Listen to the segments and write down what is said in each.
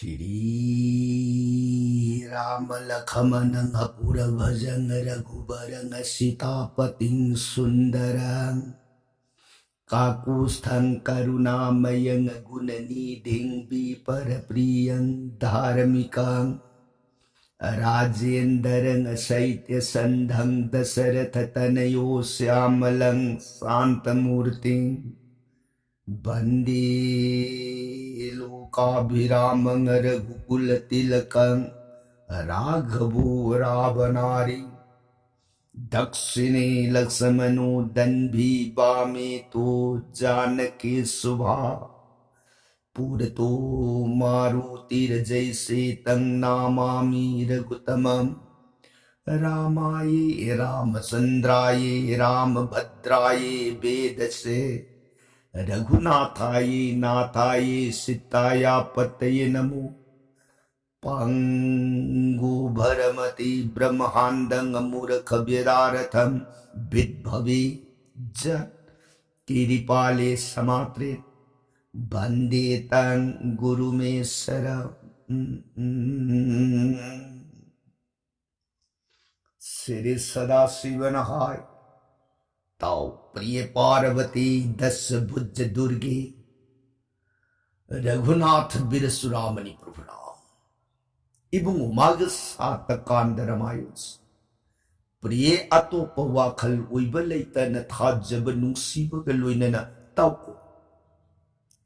Shri Rama Lakhamana Apura Bhajana Raghubaranga Sitapating Sundarang Kakusthang Karunamayang Gunaniding Biparapriyang Dharmikang Rajendarang Saitya Sandhang Dasarathatanayo Syamalang Santamurting Bandi Lokabhiramang Raghukula Tilakang Raghavu Ravanari Dakshine Laksamano Danbhi Bame To Janaki Subha Purato Marutir Jaise Tang Namami Raghutamam Ramaye Ramasandraye Ramabhadraye Vedase Raghunathaye Nathaye Sitaya Pataye Namo Pangu Bharamati Brahmandang Amuraka Viraratham Vidbhavi Jat Kiripale Samatre Bande Tang Guru Me Sara Sri Sadasivanahai Tau Priya Parvati Das Bhujja Durgi Raghunath Birasuramani Prabhuram Ibung Umagas Atakandaраmayos Priya Atopa Wakal Uibalita na Thajaba Nungsiba Galoy na Tauko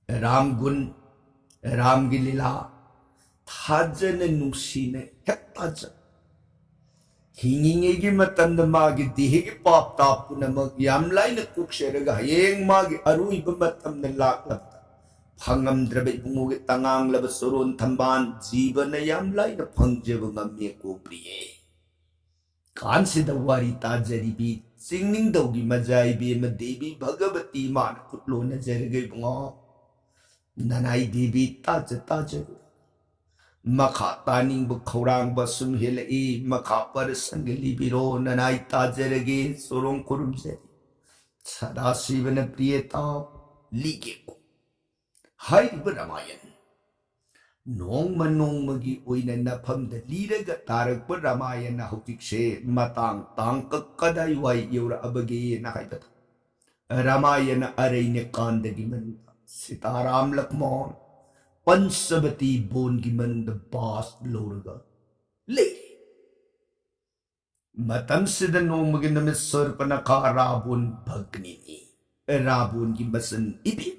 Ram Gun Ram Gilila Thaja na Nungsina Hektaja Hingingigi matanda magi dihigi pop top na magyamlay na kukseraga hayeng magi arui bamatam na laklap phangam drabe bungugit tangang labasoron tamban jiba na yamlay na pangjaba ngamye ko priye kansi dawari tajari bi singning dawgi majai bi madevi bhagavati man kutlo na jaragay bunga nanay devi taja Makha taning bukhaurang basum hilai makha par sangali biro nanai tajarage sorong kurumse sadasivana priyata lige ko hai Ramayan nong manong magi oina napham da liraga tarak pa Ramayan na hukikse matang tang kakkaday wai yura abagi na haibata Ramayan na aray ne kandagi man Sitaram Lakmon Pansabati Bon Giman the Bas Loraga Lady Matam Sidano Maginamis Serpanaka Rabun Bhagnini Rabun Gimasan Ibi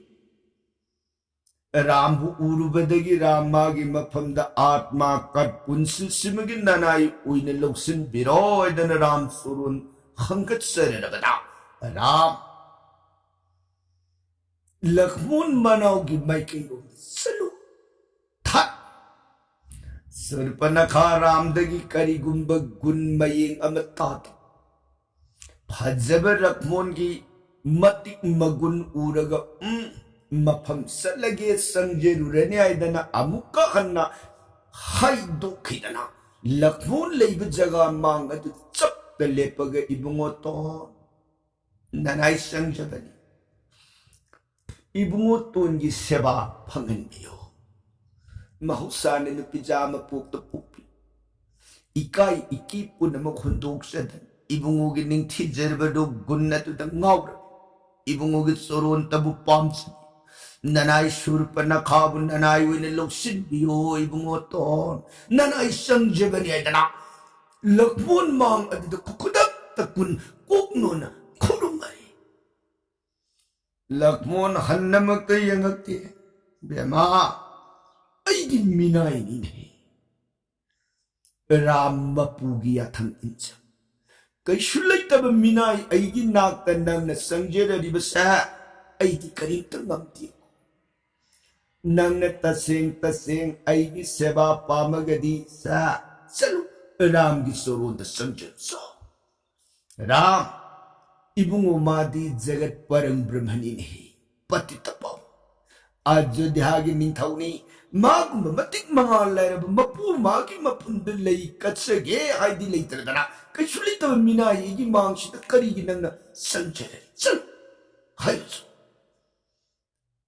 Rambu Urubadagi Ramagi Mapam the Atma Kat Punsil Simagin Nanai Uineloksin Biro and Ram Surun Hankat Serenagada Ram Lakmun Manau Gimaiki Salu Sarpanaka Ramdagi Karigumba Gun Maying Amatat Pajaba Rakmongi Mati Magun Uraga Mapam Salage Sanjerurene Aidana Amuka Hanna Haido Kidana Lakmon Labor Jaga Mang at the Chap the Lepaga Ibungoto Nanai Sanjabani Ibungotungi Seba Pangandio Mahusan na pijama pukta pupi. Ikay ikipo na maghundog siya dan. Ibungugin ng tijerbado gun na to dang ngawra. Ibungugit soron tabu pamsi. Nanay surpa na kabon nanay winilog sinbiyo ibungoton. Nanay sang jebani ay dana. Lakmon mang adida kukudak takun kukno na kurumay. Lakmon hanna magkayang agti. Bema. Ay di minay ni Rama pugi atang insa. Kay sulay taba minay ay di naktanang na sangjera di basa ay di karintang ngamti. Nang natasing ay di seba pamagadi sa salu Ram di soron na sangjera so. Ram ibung umadi jagat parang brahmanin pati tapaw. Adyo dihagi mintaw ni Magma matik mga layra mapu magi mapundalay katsage ay di later na kay sulit na minay igi mang sita karigin ng sanjere san hayos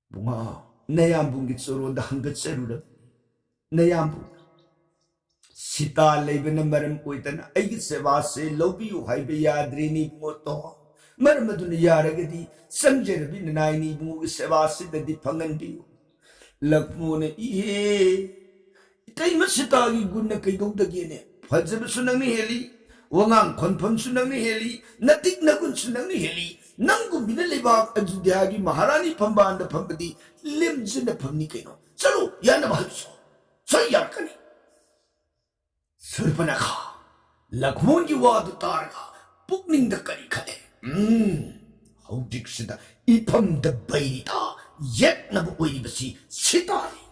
bunga nayambong gitsuro da hanggat sarula Nayambu Sita Labana Maram Kuitana, Agi Sevase, Lobi, Hibia, Drini Moto, Maramaduna Yaragadi, Sanjerabi, Nini, Sevasi, the Dipangandu, Lakmona, Time Sitagi Gunaka do the Guinea, Pazabsunami Heli, Wangang, Confirm Sunami Heli, Natik Nakun Sunami Heli, Nangu Binalibak, and Diagi Maharani Pamba and the Pampadi, limbs in the Pamnikino. So, Yanabalso, so Yakani. Surpanaka, Lakmondi Wadu Targa, Pukning the Karikade. How Dixida, Ipam the Baita, yet Nabuibasi, Sitari.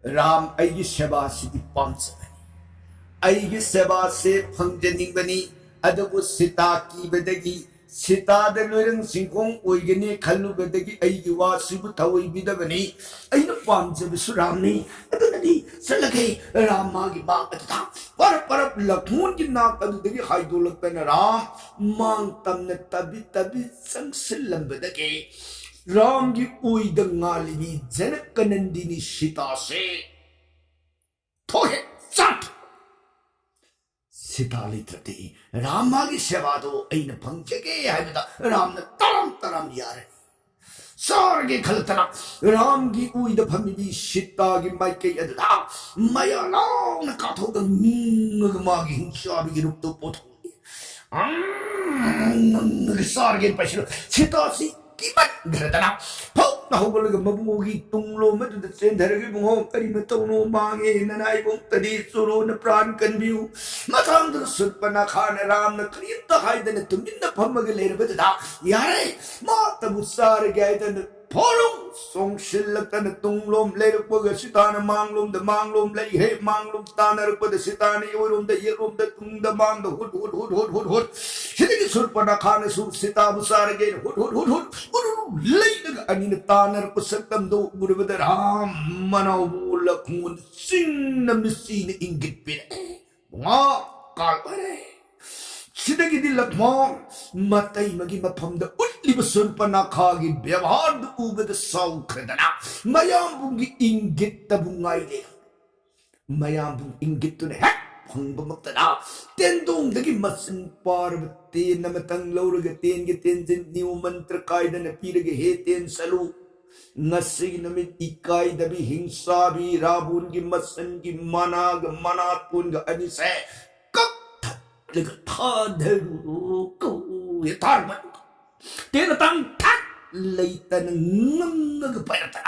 Ram Ayishaba City Ponsabani. Ayishaba se Pangjaning Bani, Adabu Sitaki Bedagi, Sita the Nuring Singkong, Oigani, Kalu Bedagi, Ayiwa, Sibutawi Bidabani, Aina Ponsab Surami, Adani, Salake, Ramagi Bak at the top. Parap Lakmundi knock at the Haidulak and Ram, Mantam Tabi Sang Silam Bedagi. Ramgi Ui the Nalibi, Zenekanandini Shita se Tohe Sat Sita literati, Ramagi Sevado, Aina Pankake, Havida, Ram the Taram Yare. Sargi Kaltana, Ramgi Ui the Pamibi Shitagi Mike at the Maya long Kato the Magi Shabi to Poto. Sargi Passion, Sitasi. Kibat Gratana, Pope Nahoga Mabugi, Tunglo, the center of home, Perimatono, Mangi, and I won't the Suro, the Pran can view. Matang Sulpanakan around the Krita hide and to win the Pomagalator with the dark. Yare, Martha Busari Gate and the Poro, Song Shillak and the Tunglom, later Poga Sitana Manglum, the Manglum, lay hey Manglum, Tanner, put the Sitani, Urum, the Yerum, the Tung, the Man, the Hood. Sitting Sulpanakan, Sita Busari Gate, Hood. Later, I mean, Tanner Pusatam do good with the Ram, Manawula Kun, sing the machine in Gipit. Ma, Calpare. Sitting in the Lakmon, Matai Magima from the Utli Sulpanakagi, Bevard over the South Credana, Mayambungi in Git the Bungaide. Mayambung in Git to the heck. Pangbamaktada, Tendong the Gimasin Parvati, Namatang Loragatin, Getin, New Mantra Kaid and a Pirga Hatin Salu, Nasi Namit Ikai, the Bihing Sabi, Rabun Gimasan Gimana, Manatun, Anise, Cup, like a Tadru, Tarman, Tenatang Tat, later Nagapayata.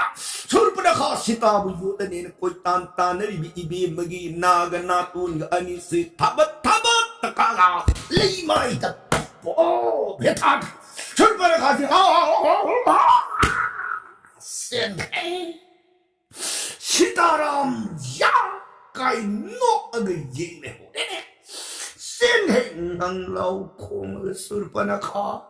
Surpanaka Sita with you and Koitan Tanari, Ibi Magi, Naga Natun, Anisi, Tabat, Takala, Lima, oh, Betat, Surpanaka, send Sitaram, Ya, Kai, no, again, send him, Nanglau, Kong, Surpanaka.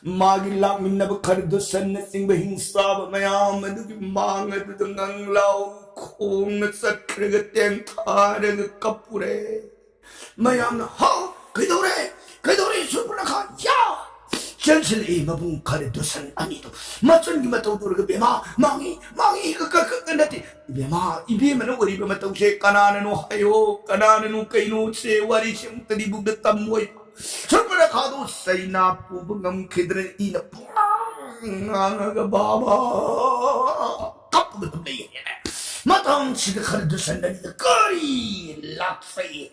Magilak Minabakar San Sing Bahing Sab Mayam and the Mang at the Nanglau Kong Sakrigatem Tar and the Kapure Mayam Ha Kadore Supranaka Ya Gently Mabun Karidusan Anito Matsun Gimato Bema Mangi Kakanati Bema Ibima no Ribato Kanan and Ohio Kanan and Ukaino say what is him to the book the Tamway. Surpanakado say na pubang kidre ina Nanga Baba Cup with the play. Matang Sidakardus and the curry Lapsay.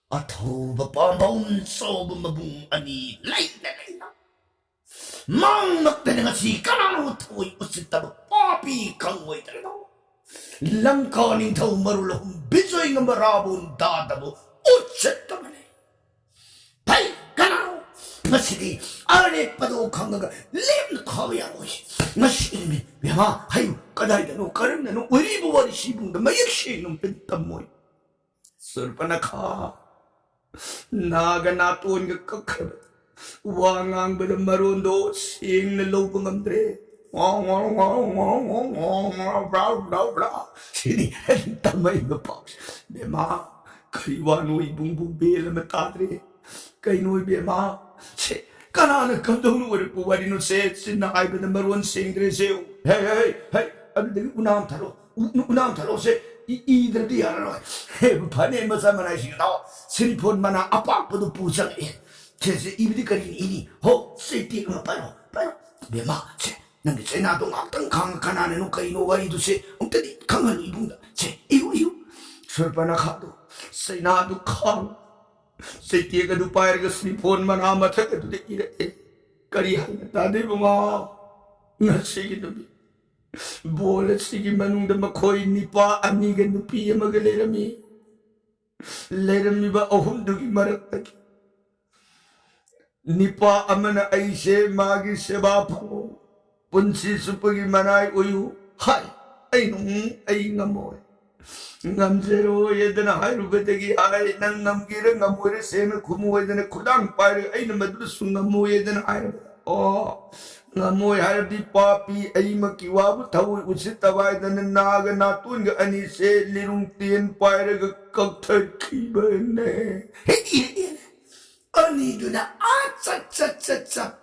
Atoba Bombon so boom ani light Mang Naktanasi Kanano toy was it a poppy come wait. Langkoning to Marulum, Bizoing a Marabun Dadabo, Uchetamane. Pay, Kanao, Masidi, Are Pado Kanga, Lim Koyawish, Machine, Yama, Hayu, Kadai, no Karim, no Uribu, what is she doing? The Mayashin, Pentamoy. Surpanaka Naganatun Kakab, Wangang with the Marundo, seeing the Lopum Andre. Sini tamay the pox. Bema, Kaiwanui Bumbu Bill Matadri, Kainui Bema, say, Kanana come down with what you said, Sin the Ibe the Maroon saying, Hey, ꯑꯗꯨꯗꯒꯤ ꯎꯅꯥꯝ ꯊꯥꯔꯣꯁꯦ 이들도 열어라. 반에 뭐사만 하시고 스리폰 만화 아빠도 부장해. 제세 이들이 거리니 호 세티가 빠로 메마 제 nanti saya nadong atang kang kanan no kay no wari do se tadi kangan ibunda se iu serpana khado saya nadu kang saya tiga du pair ke slipon mana mata ke tu ire kari hang tadi bunga ngasi gitu bi boleh sigi manung dama koi nipa ani ke nupi magalerami ba ohum dugi marak taki nipa amana aise magi seba pango punsi supagi manay uyu hai ay ngamoy ngamzero yedana hai rubetegi hai nang ngamgira ngamoy sena kumuhay dana kudang pare ay namadus ngamoy yedana hai oh ngamoy hai di papi ay makiwabu tawi usit taway dana naga natun ga ani se lirung tien pare ga kaktar kibane hey ani duna acha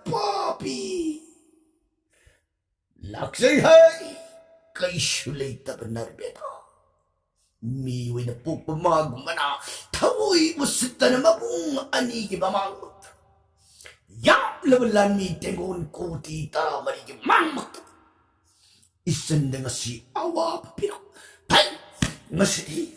papi Laksay hay kay sulay tabanar beto. Miway na po pamagumana tawoy usita na mabung anigi mamangot. Yap lawalan mi tengon ko tita marigi mangmat. Isan na nga si awa papirok. Tay nga si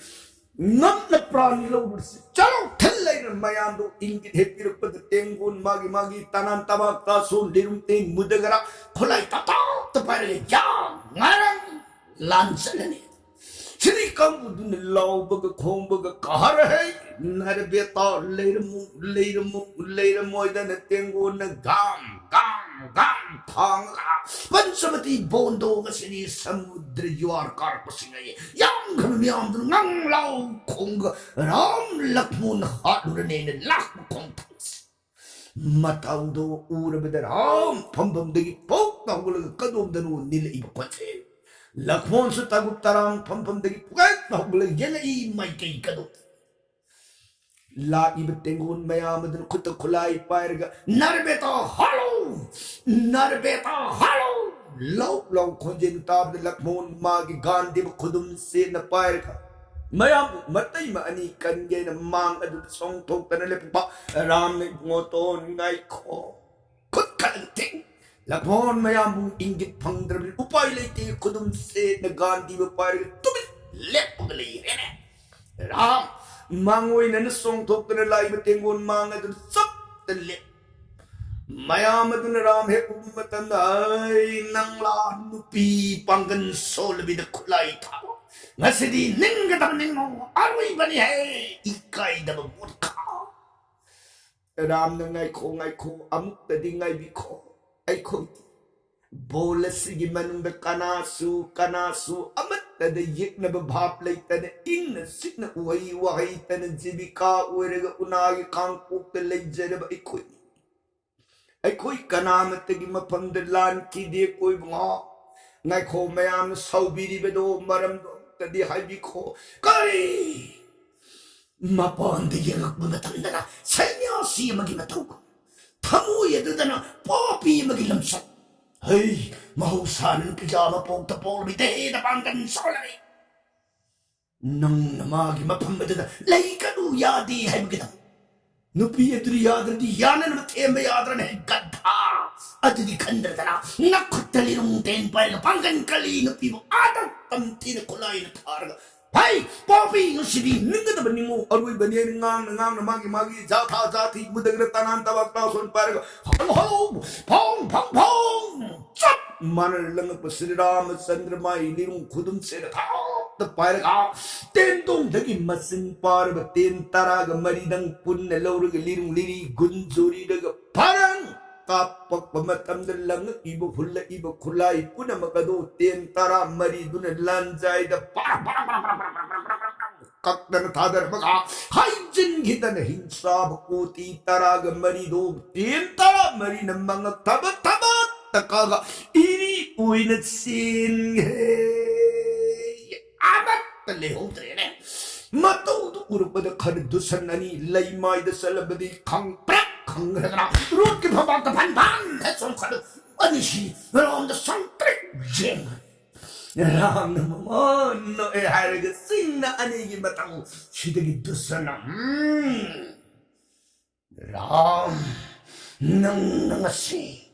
ngam na prani lawar si charong talay na mayando ingit hepirok pa tengon magi tanan tabak tason lirung ten mudagara kulay tataw tapay yang ngarang lansalani sini kamu dun law baga khong baga kahar hai nar beta leiramu idan tengo na gam thang pansamati bondo ga sini samudra yuar kar pasingai yang gamiam dun ngang law khong ram lakmun hadurane na lak khong mataudo ura bedaram pambam degi pok nahugula kadumdanu nila iba kwanse lakmon sa tagut tarang pambam degi pukat nahugula yana i may kay kadum la iba tengun mayamadan kuta kulay pairga narbeta halo law konjen tab lakmon magi gandhi kudum se na pairga mayam matay maani kanya na mang adu song tok tanale pa ram ni ngoton ngai ko kut kalanting lakmon mayam inggit pangdrabil upay laiti kudum se na gandhi ba pare tumi lep gali rene ram mangoy na song tok tanale ba tengon mang adu sak tale mayam adu na ram he umatan ay nang la nupi panggan sol bi da kulay ta Ngasidi ninggatam ningmo arwi bani hai ikai da murka ram na ngai ko amuk tadi ngai biko ai ko bola sige manung da kanasu amat da yek na babhap lai ta na ing na sik na uhay ta na jibika uweraga unagi kangkuk ta lai jara ba ai koi kanamat tagi mapamdalan ki de koi bunga ngai ko mayam saubiri bedo maram do tadi habi ko kari mapandi yang mamatanda na sannyasi magimatog tamu yedana papi magilamsat hey mahusanan pijama pong tapol bite na panggan solari nang namagi mapamadana laikanu yadi hay magitang nupi edri yadradi yanan matemba yadran hay gadha addi kandradana nakuttalirung ten pal panggan kali nupi mo adat tamti na kulay na targa hai papi nusidi ningada baningo arway baniya ngang na magi jati mudagra tanan tabak tason parga halo pong chap manar lang Sri Ramachandra mai lirung khudum se da ta parga tendong dagi masin parba ten taraga maridang punna lawraga lirung liri gunjuri daga parang kapak pamatam na lang iba hula iba kulay puna makado ten tara mari duna lanjay da para kak na tadar maka haijin kita na hinsa bakuti taraga mari do ten tara mari na mga tabat takaga ini uwi na sin amat talihong trene matuto uruk pada kadusan nani laymay da salabadi kang prak 강그래가나 이렇게 봐봤다 반반 해서 가도 아니시 여러분들 선택 쟁 Ram naman no haraga sing na anigi matang sidagi dusana Ram nang nangasi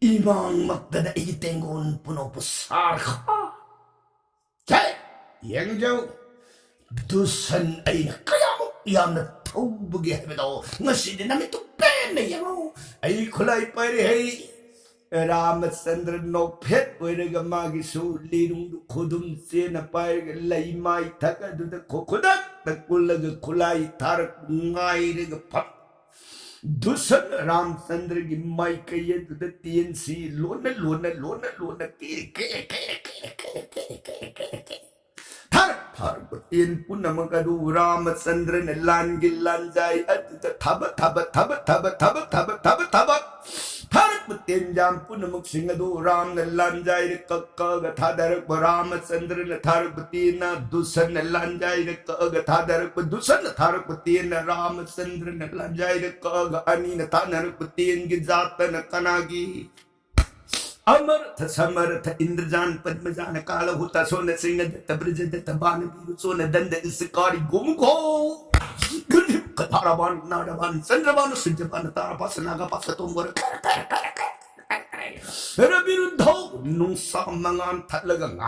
imang magdada itengon puno pusar ka Jai yang jauh dusan ay kaya mo yam na tawbagi habito ngasi din namin tupen na yaw ay kulay pa rin Ramachandra no pet oiraga magi su lirung khudum se na pai lai mai thaka du da khokodak ta kulaga kulai thar ngai re ga phap dusan Ramachandra gi mai kai du da tien si lona ke thar tien punama du Ramachandra ne lan gilan jai at thaba Tarak putin jam pun namuk singa do ram na lanjai re kakka ga thadarak Ramachandra na tarak putin na dusan na lanjai re kakka thadarak dusan na tarak putin na Ramachandra na lanjai re kakka ani na thanarak putin gi jata na kanagi Amar tha samar tha Indrajan Padmajan kala huta so na singa datta brija datta bana biru so na danda iskari gumko Kataraban, Nadaban, Sandraban, Sinjaban, Tarapas, Nagapasatum, Rabiru Dog, nung sa mga talagang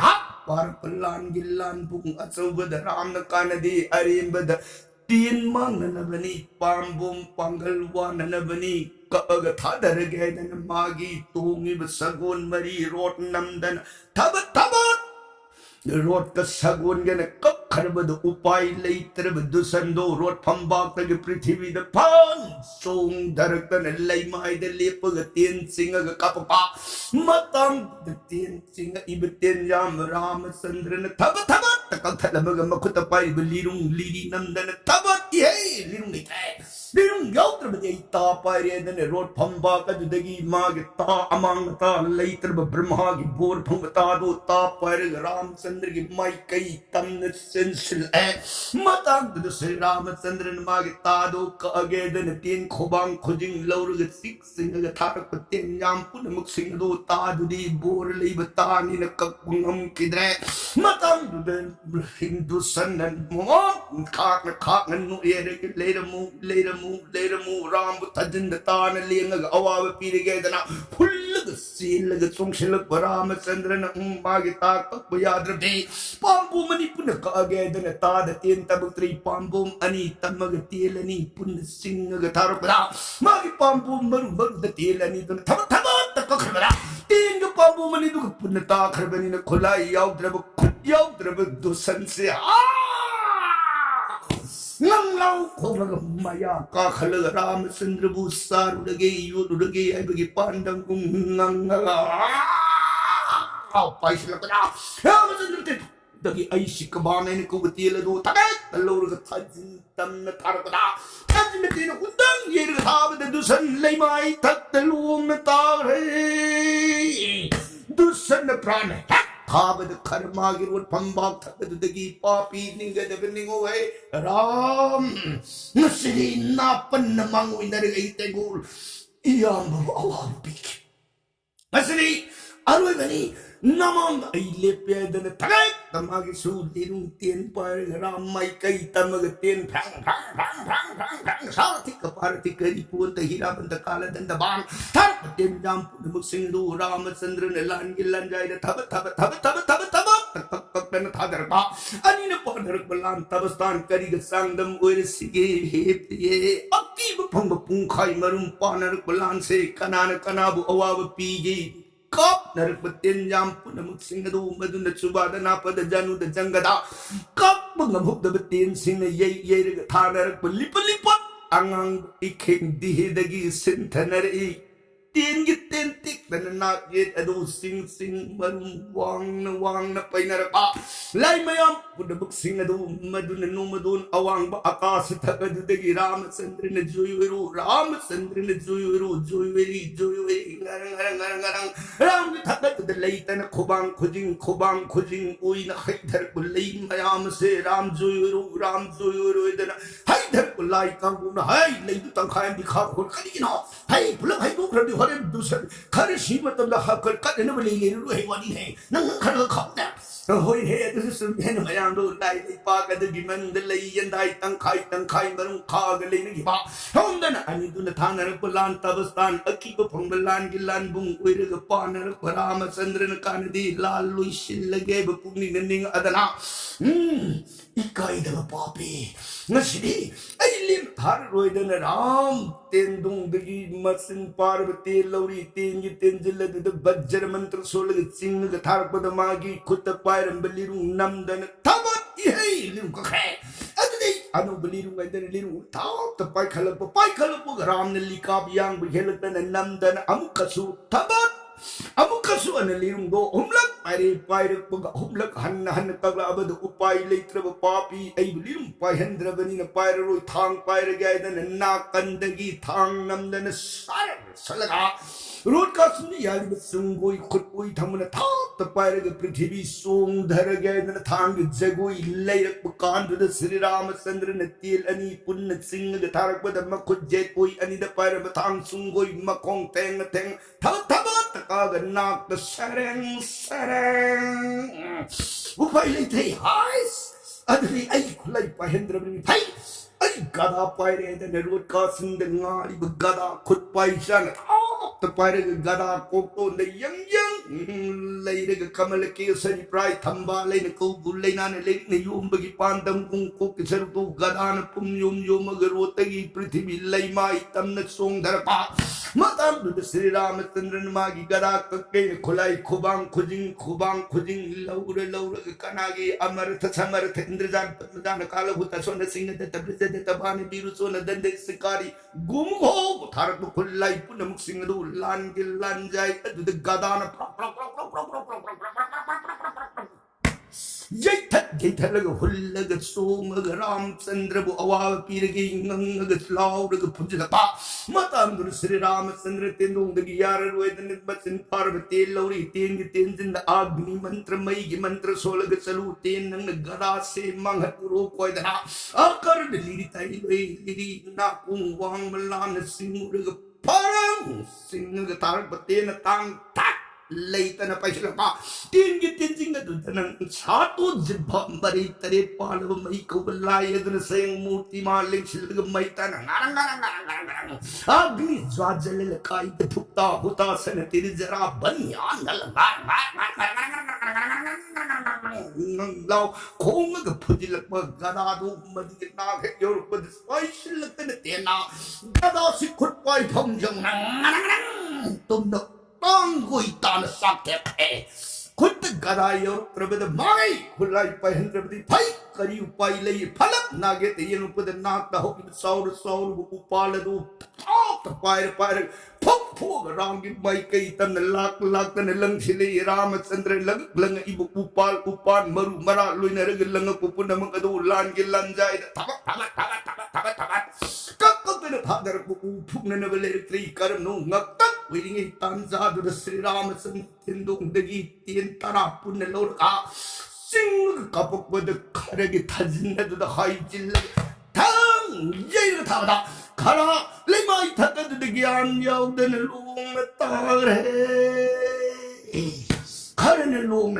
para pelan gilan bung at sa ram na kanadi arin bada tin mang na nabani pambum panggalwa na nabani kaagathadaragay na magi tungi basagon mari rot namdan tabat Rot ka sagun gana kakarbado upay later badusando rot pambak na prithvi da pan song darakta na lay mahay da lipagatien singa kapapa matang datin singa ibatin yam Ramachandra na tabat takagtalabaga makutapay balirong lili namda na tabat yay lirong nitay lirong yautra ba di tapay rin na rot pambak na dagi magita amang ta later ba brahmagi bor pangbatado tapay rin Ramachandra ki mai kai tam na sensil matag do Sri Ramachandra na magitado kaage na tin khobang khujing laurag sik singa tharak patin yam pun muksing do ta do di bor lay batani na kakungam kidre matang do den hindu sanan mo khak na no ere ke later mu ram tajin da ta na lenga awa pirige da na phullag sil ga chungshil Ramachandra na magita kakbayadra Pambum ani pun kaage na ta da tin tabutri pambum ani tamagatil ani pun singa gatar bra magi pambum baru da til ani don thaba takakra tin ga pambum ani du pun ta kharbani na khulai yaw drab dusan se nang lau kholaga maya ka khala Ramachandra bu saru dage yu dage ai bagi pandang gung nang pai sila ka Ramachandra dagi ay sikabana ni kubatila do tagat talor ga thajin tam na tharkada thajin na tin undang yer ga thab de dusan lay mai thak talung na tare dusan na pran thab de karma gi rut pambak thak de dagi papi ninga de ningo ai ram nasiri na pan na mangu ina de ite gul iyam ba Allah bik nasiri aroi bani Namang ay lepya na tagay tamagi sulirong tien par ramay kay tamagatin prang sarati ka parati ka ipun tahirapan takala dandaban tarpatin dampu na magsindo Ramachandra na langilan jay na tabat takak na tadarpa ani na po narakbalan tabastan karigasang dam uy sige heptiye aktiba pang mapungkay marumpa narakbalan se kanana kanabu awawa pigi Kap narpatin yam pun namuk singa do madun na subada na pada janu da jangada kap mangamuk da batin singa ye thana lipat angang iking dihi dagi sintanari tin gitin tik dan na yet ado sing marum wang na painarapa lai mayam pun buk singa do madun na numadun awang ba akas takad dagi Ramachandra na joyuru ngarang ram takad da laita na khobang khujing ui na haidar kulai mayam se ram joyuru idana haidar kulai ka guna hai lai du tang khaim dikha khol kali na hai pulang hai du khadi hare dusan khare shi matam da hakal ka ne bali le ru hai wani hai nang khar ka khap na hoi he du sum hen mayam do dai dai pa ka de man de lei yan dai tang khai marum kha ga lei ni ba hom dan ani du na thang na pulan tabastan aki ko phong lan gilan bung oi re ga pa na ram chandra na kan di lal lui sil lage ba pung ni ning adana ikai da papi ngasi ai lim thar roi dan ram ten dung de gi masin parvati lauri ten gi ten jil de bajjar mantra sol ga sing ga thar pa da ma gi khut pa ram beliru nam dan tabat ihei lim ka khe adei anu beliru ga dan liru tau ta pai khala pa ram ne likab yang bi hel tan nam dan am kasu tabat amukasu an lirum do humlak pare pag humlak han tagla abad upai leitra papi ai lirum pai hendra bani na pare ro thang pare gai dan na kandagi thang nam dan sar salaga road का सुनी यार संगोई खुदोई थमने था तो Pierre के पृथ्वी song धर गए न थांग जगोई लैरक कांड द श्री रामचंद्र ने तेल अनि पुन्न सिंह द थारक बद मखुद जे कोई अनि द पायरे बथांग सुंगोई मखोंग तेंग तेंग था तका ग नाक द सरंग उपाय लेते हाइस अदरी आई खुलाई पहेंद्र बनी भाई आई गदा पायरे द रोड का सुन द गाड़ी गदा खुद पाइसन the pirate gada koko the young lady kamal sari pride tamba lane ko gulena lake ne yum bagi pandam kung cook serto gadana pum yum agarotagi prithvi laima itam na song darapa matam the Sri Ramachandran magi gada kake kulai kubang kujing laura kanagi amartha samartha indrajan padana kala huta sona singh the tabrizet tabani biru sona dande sikari gumho tharak kulai punam singh lan gilan jai adu the gadana jai that laga hullaga somaga Ramchandra bu awa piragi ngangaga slauraga punjala pa matam dur Sri Ramachandra tendong the yar wedan basin parvati lauri ten tenzin the agni mantra mai gi mantra solaga salu ten nang gada se manghat ro koidana akar de liri tai liri na kung wang malan singuraga parang singuraga tarak batena tang tak later na paisla pa tin gitin na dudan sato jibba bari tare palaw mai ko balay adun sayang murti maling silga mai tan ngarang agni jwajal kai thukta huta san tiri jara banyan nal law kong ga phujil pa gada do madi na he yor pad paisla tan tena gada sikhut pai phom jang tum no Angui tan sakte खुद गदायो प्रबद माई खुलाई पहन प्रबदी भाई करी उपाय ले फलक नागे ते ये उपद नाक दा हो सौर उपाल दो तो पायर फो राम की माई कई तन लाख तन लंग छिले रामचंद्र लंग इब उपाल मरु मरा लोइन रग लंग पुपुन मंग दो लान के लन जाय कक फादर फुकने ने बले त्रि कर्म no ngak waiting in Tanza to the Sri Ramachandra Tindung the Giti Tara Punelorka sing cup with the Karagi Tazina to the high jill Tang Jay Tada Kara Lima Taka to the Gyan Yaw then Lung Tare Karan Lung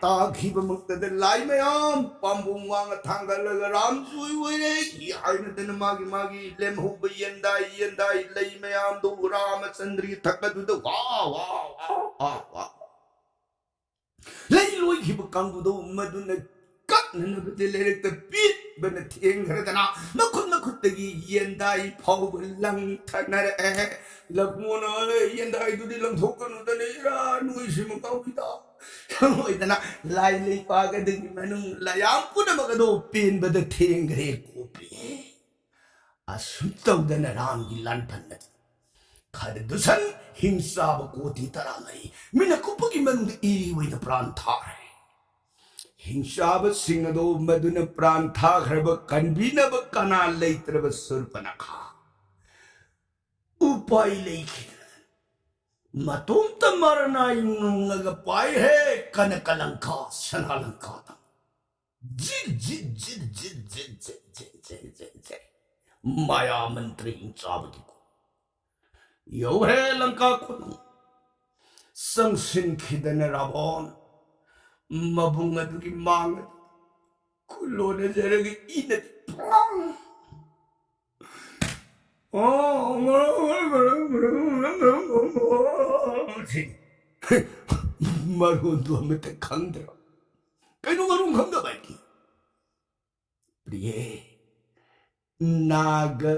Ta keep a mukta the Limeam Pambung Wang Tangal Ram Sui Hina than Magi Lem Huba Yendai Limeam do Ramachandri Taka to the wow Lay Lui Hibakangu do Maduna Cut and the lyric the beat when the thing Redana Nakutagi Yendai Pow Lang Tanner Lagmona Yendai do the Lang Tokan the Nera Nuishimaka Idana Laili Paga the Manu Layam put a magado pin but the thing great copy. A suito than a rangi lantanet. Kadadusan, himsab koti taramai, Minakupakiman the iri with the prantare. Himsab singado Maduna pranta herba canbina bacana later of a surpanaka. Upai lake. Matumta marana yung nagapay he kanakalanka sanalanka jil maya mantri sabdi ko yo he lanka ko sang sin khidan rabon mabung adugi mangat kulone jaragi inat pang oh marondo amete kangdra kaino marung kangda baki priye naga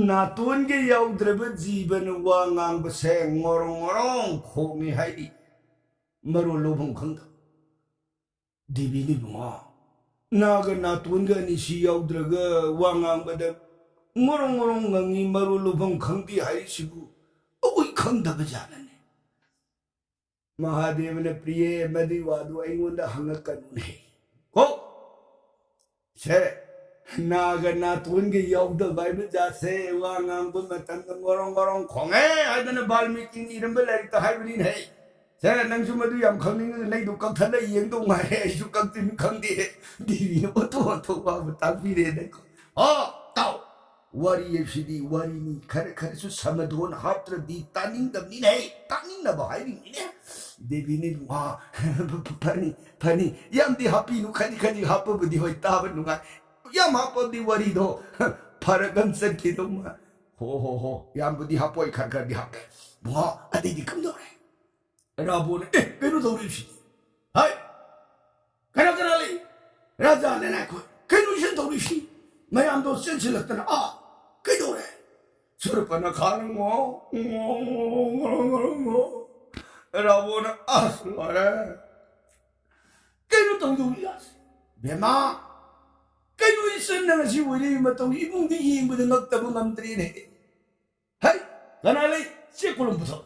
natun ge yaudreba jiban wangang baseng ngorong khongi hai maru lobong kangda dibini bunga naga natun ge ni si yaudraga wangang bada ngorong ngangi maru lobong kangdi hai sibu oi kangda bajanane Mahadevana priye madi wadu aingonda hangakanune ko se naga natun ge yaudda bible jase wangang bu matan ngorong khonge adana balmiki ni rambal ta haibni nei se nangsu madu yam khangning nei du kak thada yeng do ngai ai su kak tin khangdi divi no to ba ta bi re ne ko tau wari yefidi wari ni khare su samadon hatra di taning dam ni nei taning na ba haibni ne devi wa pani yam di happy nu khadi hapo budi hoi ta ba nu ngai yam hapo di wari do paragan san ki do ma ho yam budi hapo I khar di hape wa adi di kam do re rabo ne kenu do ri shi hai kana li raja ne na ko kenu shin do ri shi mayam do sen chi lakta na kai do re surpana khan mo Ravona asmara. Kayo tong duyas. Bema. Kayo isan na si wali matong ibong diing mo ng nagtabong amtri ne. Hay, kanalay, siya kulong puto.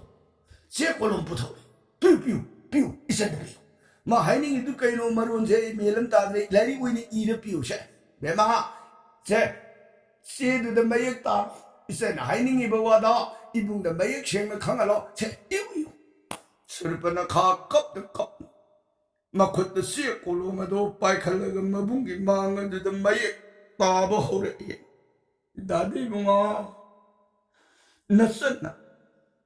Piu, isan na piu. Mahining ito kayo no maroon siya melang tadre, lari ko ini ina piu siya. Bema, siya doon mayak ta. Isan na hining ibawa da, ibong na mayak siya makangalo, siya iu. Surpana kakap na kap. Makot na siya kulungan do pa'y kalagang mabunggi mga doon ang mayik. Taba ho rin. Dadi mo nga. Nasan na.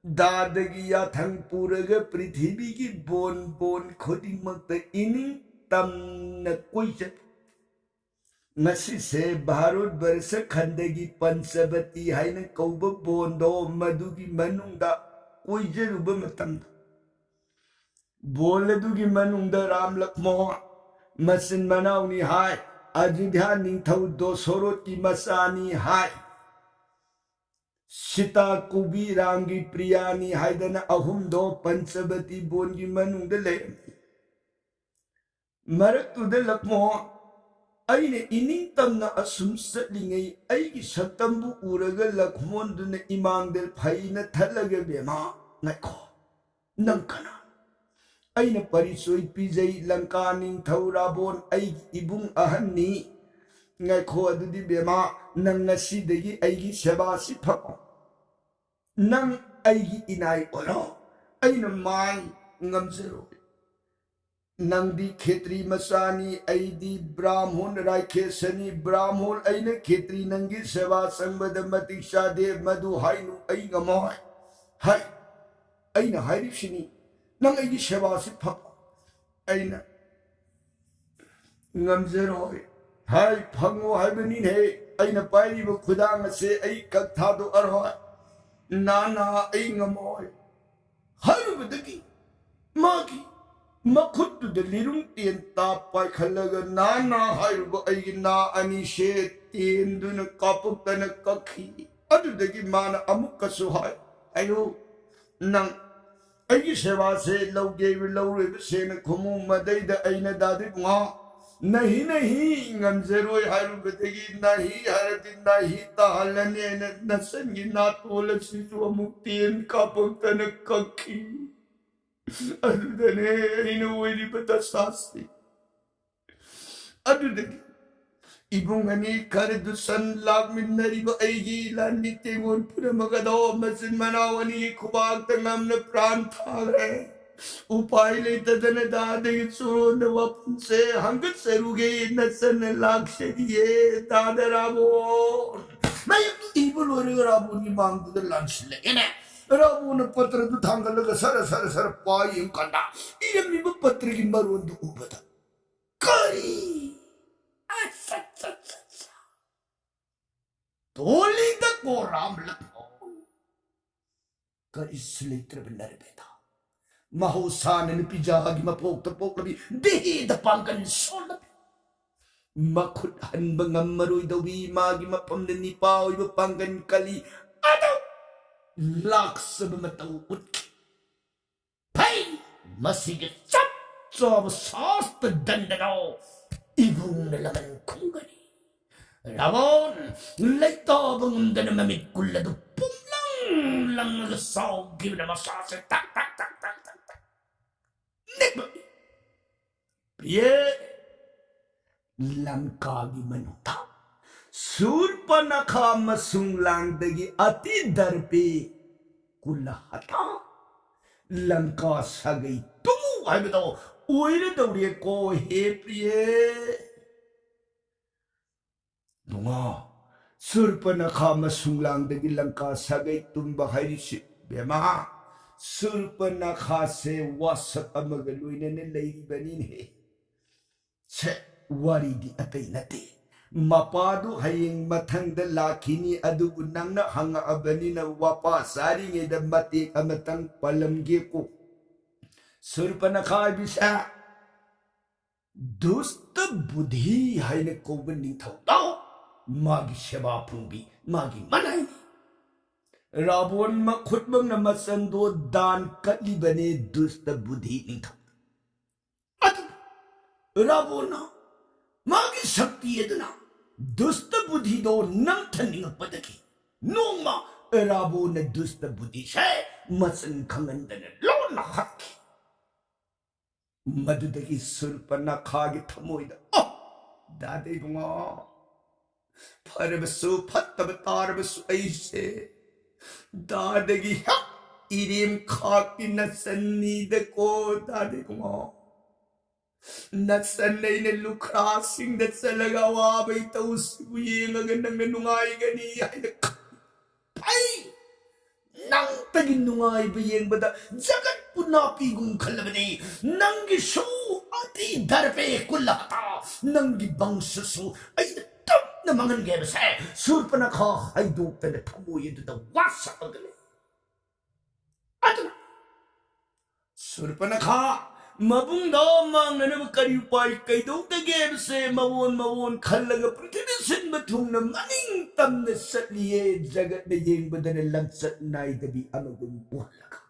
Dadagi yatang puraga prithibi ki bon khodi magta ining tam na kuya. Ngasi se Bharat Barsa khandagi pansabati hay ng kauba bondo madugi manungda kuya ruba matanda. बोले दुगी मनुंदा राम लक्ष्मण मसिन मनाउनी हाय अयोध्या निंथौ दोसरो की मसानी हाय सीता कुबी रांगी प्रियानी हायदन अहुम दो पंचवती बोनगी मनुंदा ले मरक तुदे Lakshman अइने inning तमना assume सलिंगै अइगी सतंबु उरगा लक्ष्मण दुने इमांगदेल फाइना थलगे बेमा नाइखो नंकना अइना परिचय पिजै Lanka निंथौ राबोन अइगी इबुंग अहन्नी ngaiko adudi bema nang ngasidagi aigi seba si phako nang aigi inai olo aina mai ngamzero nang di khetri masani aidi brahmon raikesani brahmon aina khetri nangi seba sangbadamati shade madu hainu ai ngamoy hai aina hairishini nang aigi seba si phako aina ngamzero hai phango hai bani ne aina pai ba khudang se ai kak tha do arho na ai ngamoy hai budaki magi makhut de lirung tien ta pai khalaga na hai ba ai na ani she tien du na kapuk tan kakhi adu dagi mana amuk ka su hai ayo nang ai sewa se lauge laure se na khumu madai da aina dadi nga नहीं ngam haru betegi nahi harati nahi tahalane nasangi natol situ muktin kapuktan kakhi adudane ino wili batasasti adudagi ibungani kardusan lagminnari ba aigi landi tengon pura magado masin manawani kubag tangam na pran thale उपाय लेते तने दादे की सुरो न वपन से हंगत सरुगे नसन लाक्षिये दादे राबो मैं ये तो इबल वरे राबो की मांग तो लंच ले इन्हें 라고는 पत्र도 당갈라가 사라사라사라 빠이응 간다 이름이 뭐 पत्र기 마론도 우버다 거리 아싸싸싸싸 돌리다 고람라 거리 슬레이트를 나르베다 마호사는 비자하기 마폭도 폭라비 데히다 방간 솔라비 마콧 한방한 마루이다 위마기 마펌는 니빠오이버 방간 깔리 아도 laksa matawut pay masigit sa sasta dandano ibong nalaman kung gani Ramon laito bang dana mamit kulado pumlang lang nagasaw give na masasa tak tak tak tak tak tak neba ye langkagi manuta surpanakha masunglandagi ati darpe kulahata lanka sagai tumu haibado oire dauriye ko he priye dunga surpanakha masunglandagi lanka sagai tumba hairisi bema surpanakha se wasak amaga loinane leiribani ne se waridi atai nate Mapadu haying matangda lakini adubu nangna hanga abani na wapa saring eda mati amatang palamgi ko surpanakha bisa dusta budhi hayne koban ning thau tao magi sheba phungbi magi manai rabon ma khutbang na masando dan kalibane dusta budhi ning thau adu rabona magi shakti edna dusta buddhi do nang thaning padaki nongma erabo na dusta buddhi she masan khangandana lona hakki madudagi surpanakha gi thamoida oh dade bunga pharabasu phattaba tarabasu aise dadagi hak irim khaki nasanni de ko dade bunga Nasanay na lukrasing na sa lagawa ba'y tausiguyin ang nang nanungay gani ay nakapay nang tagin nungay bayeng bada jagat punapigong kalabani nang gisu ati darpe kulata nang gibang susu ay natap na mangan gebase surpanakha ay dukta na tamuyin doon na wasa ang gali ato na surpanakha Mabung daw mang nanabakari upay kay daw tagebse mawon kalaga pritinasin matong na maning tam na satliye jagat na yeng badana langsat na itabi amagung buhalaga.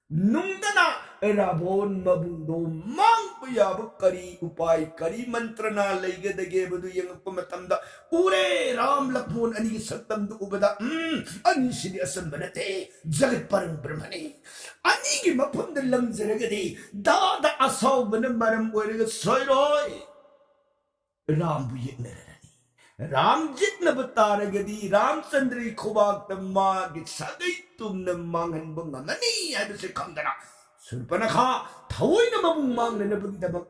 Nung dana erabon mabung daw mang payabakari upay kari mantra na layga dagebado yung pamatamda ure ram lakmon ani satam do ubada ani sini asam banate jagat parang brahmani ani gi mapundal lang jaragadi dada asaw banam maram wariga soyroy ram buyek narani ram jit na bataragadi ram chandri khubak tamma gi sagai tum na mangan bangamani ay se kangdana surpanakha thawai na mabung mang na nabagdabak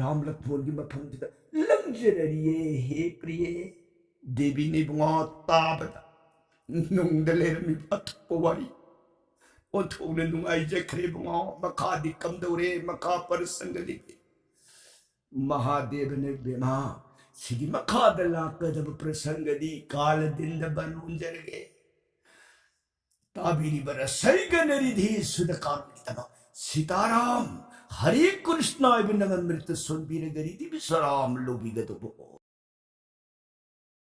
ram lakmon gi mapundita lang jarariye he priye devi ne bunga tabata nung dalermi patpawari Onthogna nungay jakre bunga makadi kamdore makapar sangali Mahadeva ne bema sigi makadala kadab prasangadi kala dinda banun jarge tabiri bara saiganari sudakarni tama Sitaram Hare Krishna ibn Namrita Sunbira Gariti Bisaram Lobigatobo